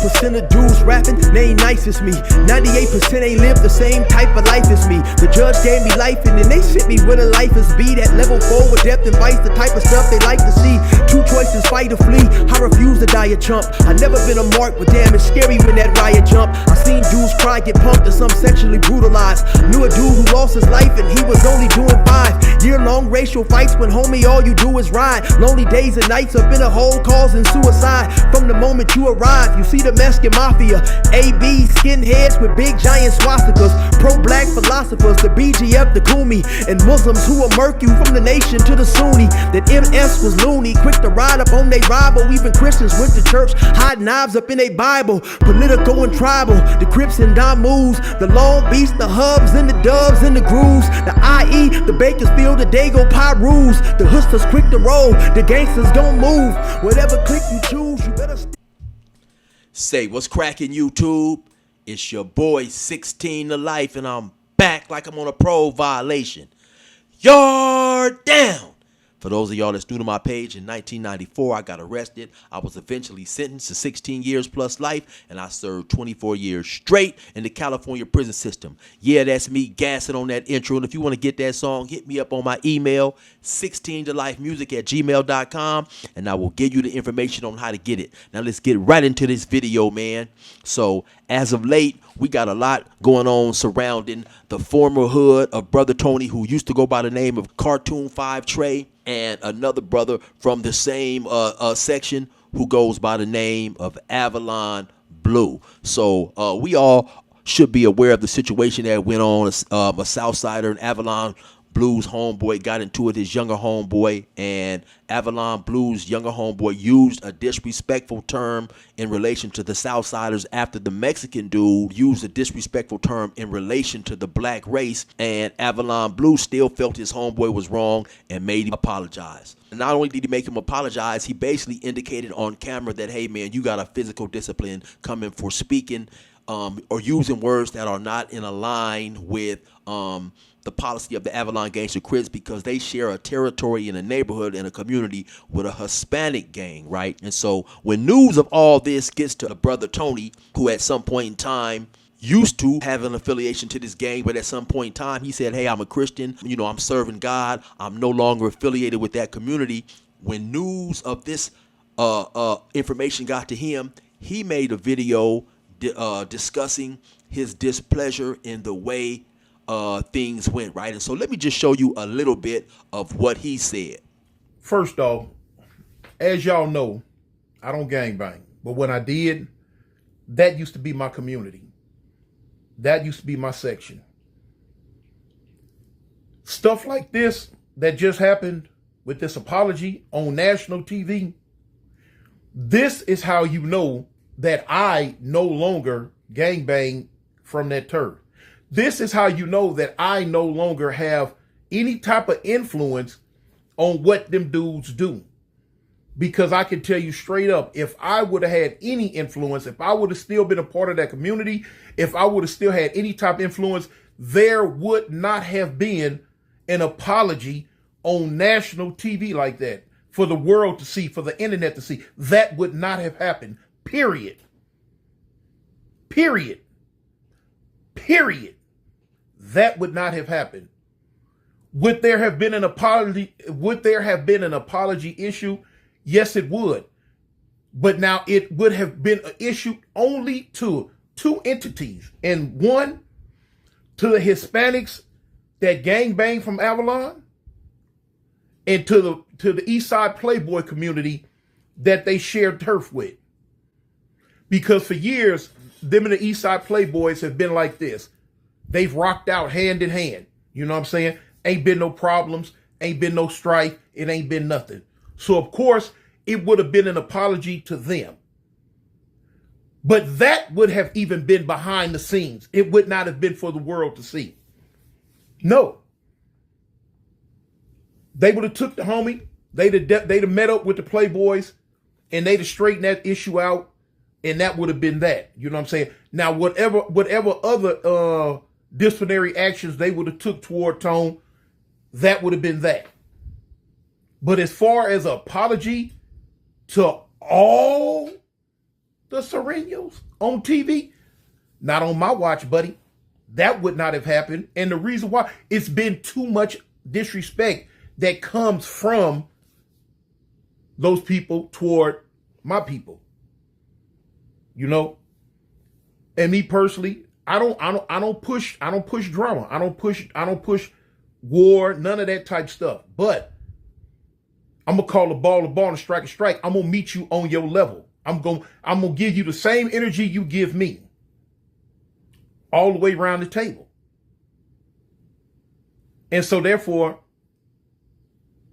1% of dudes rapping, they ain't nice as me. 98% ain't live the same type of life as me. The judge gave me life and then they sent me where the life is be. That level 4 with depth and vice, the type of stuff they like to see. Two choices, fight or flee. I refuse to die a chump. I never been a mark, but damn, it's scary when that riot jump. I seen dudes cry, get pumped, and some sexually brutalized. Knew a dude who lost his life and he was only doing 5 year-long racial fights when homie all you do is ride. Lonely days and nights up in a hole causing suicide. From the moment you arrive, you see the Mexican mafia, AB skinheads with big giant swastikas, pro-black philosophers, the BGF, the Kumi, and Muslims who will murk you from the nation to the Sunni. That MS was loony, quick to ride up on they rival. Even Christians went to church, hide knives up in they Bible. Political and tribal, the Crips and Damus, the Long Beach, the Hubs and the Dubs and the Grooves, the IE, the Bakersfield, the Dago Pyrus, the Hustlers quick to roll, the gangsters don't move. Whatever click you choose, you better Say what's cracking, YouTube? It's your boy 16 to life, and I'm back like I'm on a parole violation. Yard down. For those of y'all that's new to my page, in 1994, I got arrested. I was eventually sentenced to 16 years plus life, and I served 24 years straight in the California prison system. Yeah, that's me gassing on that intro. And if you want to get that song, hit me up on my email, 16tolifemusic@gmail.com, and I will give you the information on how to get it. Now, let's get right into this video, man. So, as of late, we got a lot going on surrounding the former hood of Brother Tony, who used to go by the name of Cartoon 5 Trey, and another brother from the same section who goes by the name of Avalon Blue. So we all should be aware of the situation that went on. A Southsider and Avalon Blue's homeboy got into it, his younger homeboy, and Avalon Blue's younger homeboy used a disrespectful term in relation to the Southsiders after the Mexican dude used a disrespectful term in relation to the black race, and Avalon Blue still felt his homeboy was wrong and made him apologize. And not only did he make him apologize, he basically indicated on camera that, hey man, you got a physical discipline coming for speaking or using words that are not in a line with the policy of the Avalon Gangster Crips, because they share a territory in a neighborhood and a community with a Hispanic gang, right? And so when news of all this gets to Brother Tony, who at some point in time used to have an affiliation to this gang, but at some point in time he said, hey, I'm a Christian, you know, I'm serving God, I'm no longer affiliated with that community. When news of this information got to him, he made a video discussing his displeasure in the way things went, right? And so let me just show you a little bit of what he said. First off, as y'all know, I don't gangbang, but when I did, that used to be my community. That used to be my section. Stuff like this that just happened with this apology on national TV, this is how you know that I no longer gangbang from that turf. This is how you know that I no longer have any type of influence on what them dudes do. Because I can tell you straight up, if I would have had any influence, if I would have still been a part of that community, if I would have still had any type of influence, there would not have been an apology on national TV like that for the world to see, for the internet to see. That would not have happened. Period. Period. Period. That would not have happened. Would there have been an apology? Would there have been an apology issue? Yes, it would. But now it would have been an issue only to two entities. And one, to the Hispanics that gangbang from Avalon, and to the East Side Playboy community that they shared turf with. Because for years, them and the East Side Playboys have been like this. They've rocked out hand in hand. You know what I'm saying? Ain't been no problems. Ain't been no strife. It ain't been nothing. So, of course, it would have been an apology to them. But that would have even been behind the scenes. It would not have been for the world to see. No. They would have took the homie. They'd have met up with the Playboys, and they'd have straightened that issue out, and that would have been that. You know what I'm saying? Now, whatever other disciplinary actions they would have took toward Tone, that would have been that. But as far as an apology to all The Serenos on TV? Not on my watch, buddy. That would not have happened. And the reason why, it's been too much disrespect that comes from those people toward my people. You know? And me personally, I don't push drama. I don't push war, none of that type stuff. But I'm gonna call a ball and strike a strike. I'm gonna meet you on your level. I'm gonna give you the same energy you give me. All the way around the table. And so therefore,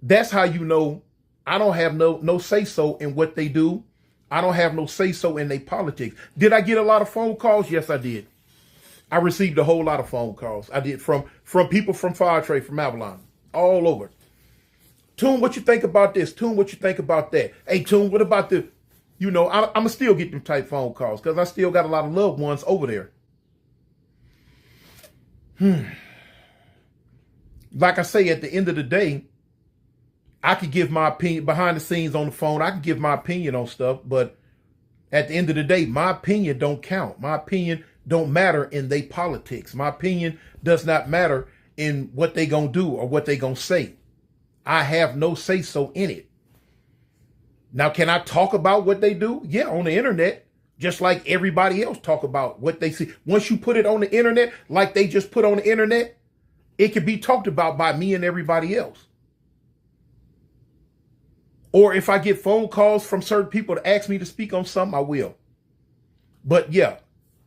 that's how you know I don't have no say-so in what they do. I don't have no say-so in their politics. Did I get a lot of phone calls? Yes, I did. I received a whole lot of phone calls. I did from people from Fire Trade, from Avalon, all over. Tune, what you think about this? Tune, what you think about that? Hey, Tune, what about the, I'm going to still get them type phone calls because I still got a lot of loved ones over there. Like I say, at the end of the day, I could give my opinion behind the scenes on the phone. I could give my opinion on stuff, but at the end of the day, my opinion don't count. My opinion don't matter in their politics. My opinion does not matter in what they gonna do or what they gonna say. I have no say so in it. Now, can I talk about what they do? Yeah, on the internet, just like everybody else talk about what they see. Once you put it on the internet, like they just put on the internet, it can be talked about by me and everybody else. Or if I get phone calls from certain people to ask me to speak on something, I will. But yeah,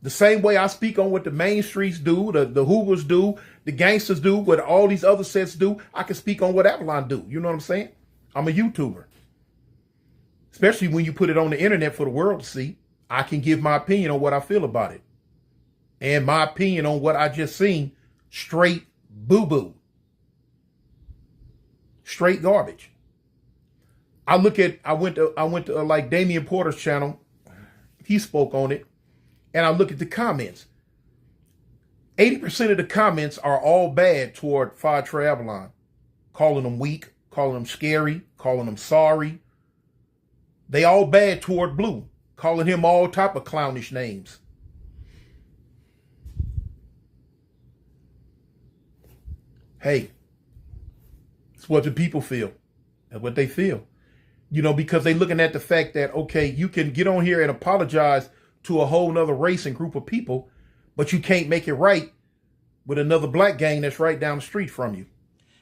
the same way I speak on what the main streets do, the Hoovers do, the gangsters do, what all these other sets do, I can speak on what Avalon do. You know what I'm saying? I'm a YouTuber. Especially when you put it on the internet for the world to see. I can give my opinion on what I feel about it. And my opinion on what I just seen, straight boo-boo. Straight garbage. I went to like Damian Porter's channel. He spoke on it. And I look at the comments. 80% of the comments are all bad toward Fire Trey Avalon. Calling them weak, calling them scary, calling them sorry. They all bad toward Blue. Calling him all type of clownish names. Hey, it's what the people feel. That's what they feel. Because they looking at the fact that, okay, you can get on here and apologize to a whole nother race and group of people, but you can't make it right with another black gang that's right down the street from you.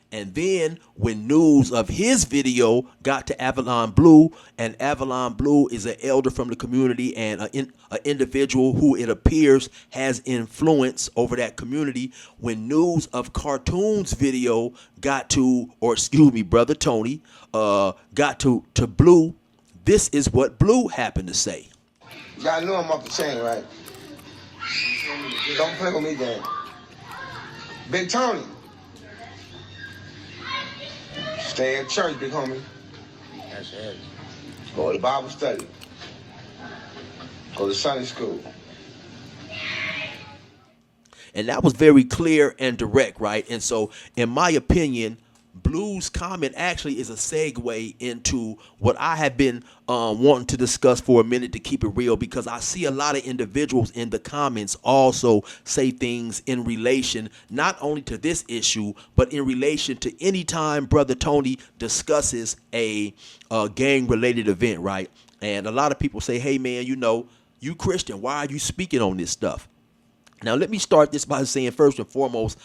And then when news of his video got to Avalon Blue, and Avalon Blue is an elder from the community and an individual who it appears has influence over that community. When news of Cartoon's video got to, or excuse me, Brother Tony, got to Blue, this is what Blue happened to say. Y'all know I'm off the chain, right? Don't play with me, Dan. Big Tony. Stay at church, big homie. That's it. Go to Bible study. Go to Sunday school. And that was very clear and direct, right? And so, in my opinion, Blue's comment actually is a segue into what I have been wanting to discuss for a minute, to keep it real, because I see a lot of individuals in the comments also say things in relation not only to this issue, but in relation to any time Brother Tony discusses a gang-related event, right? And a lot of people say, hey, man, you Christian, why are you speaking on this stuff? Now, let me start this by saying, first and foremost,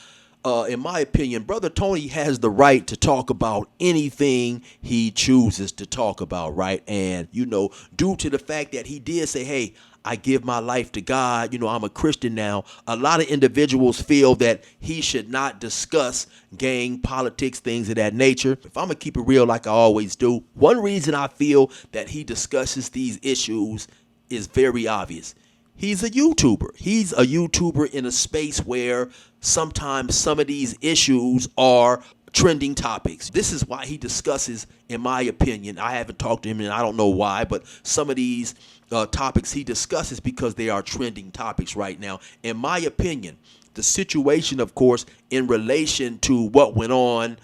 in my opinion, Brother Tony has the right to talk about anything he chooses to talk about, right? And, due to the fact that he did say, hey, I give my life to God, I'm a Christian now, a lot of individuals feel that he should not discuss gang politics, things of that nature. If I'm going to keep it real like I always do, one reason I feel that he discusses these issues is very obvious. He's a YouTuber. He's a YouTuber in a space where sometimes some of these issues are trending topics. This is why he discusses, in my opinion, I haven't talked to him and I don't know why, but some of these topics he discusses because they are trending topics right now. In my opinion, the situation, of course, in relation to what went on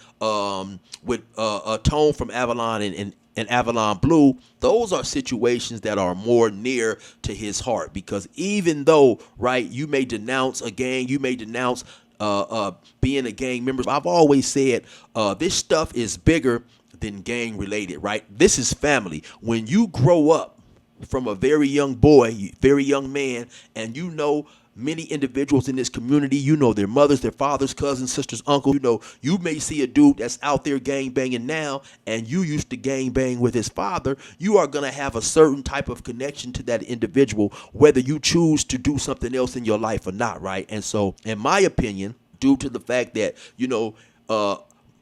with a Tone from Avalon and and Avalon Blue, those are situations that are more near to his heart, because even though, right, you may denounce a gang, you may denounce being a gang member, I've always said this stuff is bigger than gang related, right? This is family. When you grow up from a very young boy, very young man, and you know many individuals in this community, you know their mothers, their fathers, cousins, sisters, uncles, you know, you may see a dude that's out there gang banging now, and you used to gang bang with his father. You are going to have a certain type of connection to that individual, whether you choose to do something else in your life or not, right? And so, in my opinion, due to the fact that, you know,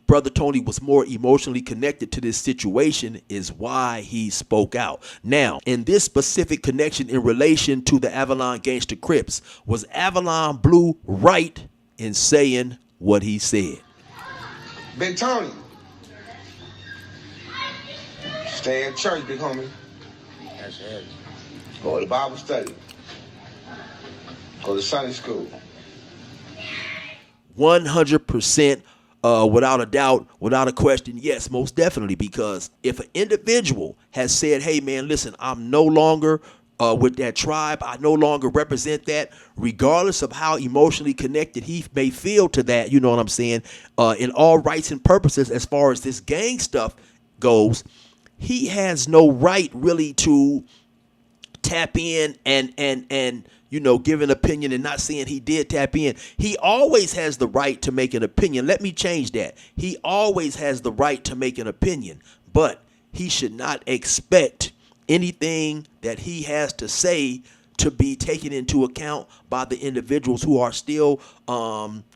Brother Tony was more emotionally connected to this situation is why he spoke out. Now, in this specific connection in relation to the Avalon Gangsta Crips, was Avalon Blue right in saying what he said? Big Tony, stay in church, big homie. That's it. Go to Bible study. Go to Sunday school. 100%. Without a doubt, without a question, yes, most definitely. Because if an individual has said, hey, man, listen, I'm no longer with that tribe, I no longer represent that, regardless of how emotionally connected he may feel to that, you know what I'm saying, in all rights and purposes, as far as this gang stuff goes, he has no right really to tap in and you know, give an opinion, and not saying he did tap in. He always has the right to make an opinion. Let me change that. He always has the right to make an opinion, but he should not expect anything that he has to say to be taken into account by the individuals who are still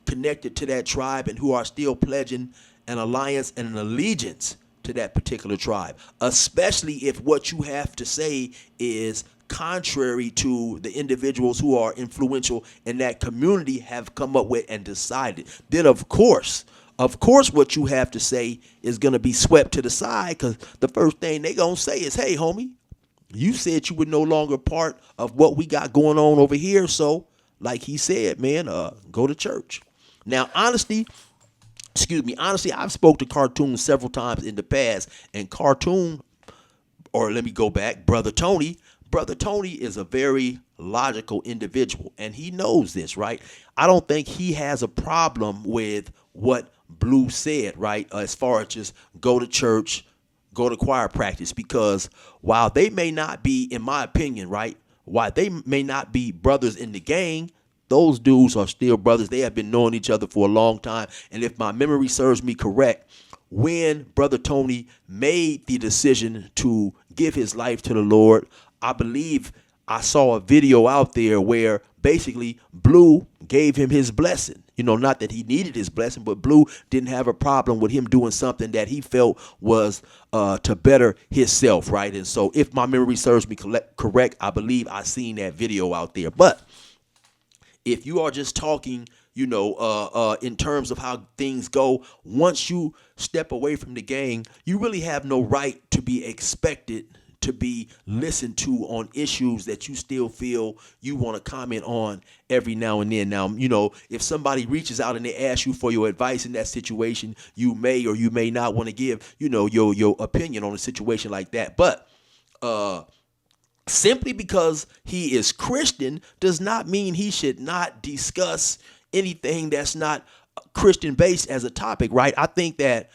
connected to that tribe and who are still pledging an alliance and an allegiance to that particular tribe, especially if what you have to say is contrary to the individuals who are influential in that community have come up with and decided. Then of course what you have to say is going to be swept to the side, because the first thing they going to say is, hey homie, you said you were no longer part of what we got going on over here, so like he said, man, go to church. Now honestly, I've spoke to Cartoon several times in the past, and Cartoon, or let me go back, Brother Tony is a very logical individual, and he knows this, right? I don't think he has a problem with what Blue said, right? As far as just go to church, go to choir practice, because while they may not be, in my opinion, right, while they may not be brothers in the gang, those dudes are still brothers. They have been knowing each other for a long time. And if my memory serves me correct, when Brother Tony made the decision to give his life to the Lord, I believe I saw a video out there where basically Blue gave him his blessing. You know, not that he needed his blessing, but Blue didn't have a problem with him doing something that he felt was to better himself, right? And so if my memory serves me correct, I believe I seen that video out there. But if you are just talking, you know, in terms of how things go, once you step away from the gang, you really have no right to be expected to be listened to on issues that you still feel you want to comment on every now and then. Now, you know, if somebody reaches out and they ask you for your advice in that situation, you may or you may not want to give, you know, your opinion on a situation like that. But simply because he is Christian does not mean he should not discuss anything that's not Christian based as a topic, right? I think that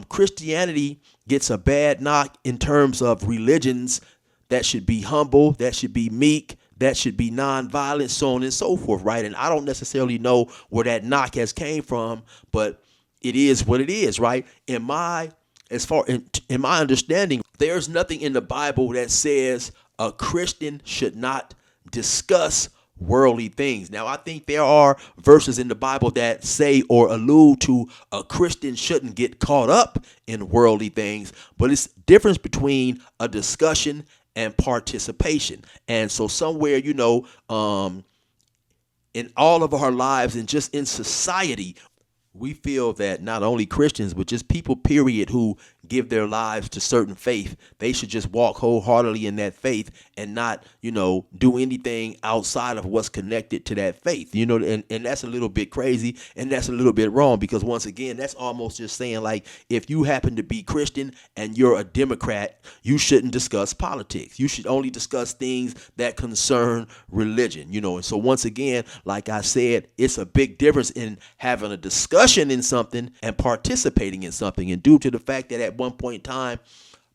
Christianity gets a bad knock in terms of religions that should be humble, that should be meek, that should be nonviolent, so on and so forth, right? And I don't necessarily know where that knock has came from, but it is what it is, right? In my understanding, there's nothing in the Bible that says a Christian should not discuss worldly things. Now, I think there are verses in the Bible that say or allude to a Christian shouldn't get caught up in worldly things, but it's difference between a discussion and participation. And so somewhere, you know, in all of our lives and just in society, We feel that not only Christians, but just people, period, who give their lives to certain faith, they should just walk wholeheartedly in that faith and not, do anything outside of what's connected to that faith. And that's a little bit crazy, and that's a little bit wrong, because once again, that's almost just saying, like, if you happen to be Christian and you're a Democrat, you shouldn't discuss politics. You should only discuss things that concern religion, And so once again, like I said, it's a big difference in having a discussion in something and participating in something. And due to the fact that at one point in time,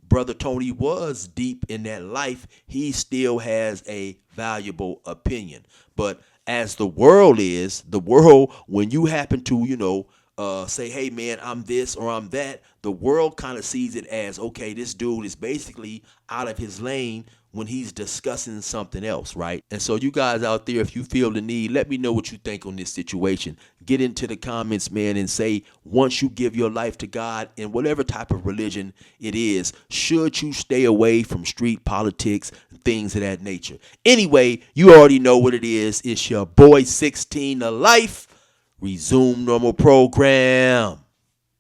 Brother Tony was deep in that life, he still has a valuable opinion. But as the world, when you happen to, say, hey, man, I'm this or I'm that, the world kind of sees it as, okay, this dude is basically out of his lane when he's discussing something else, right? And so you guys out there, if you feel the need, let me know what you think on this situation. Get into the comments, man, and say, once you give your life to God in whatever type of religion it is, should you stay away from street politics and things of that nature? Anyway, you already know what it is. It's your boy 16 to life. Resume normal program.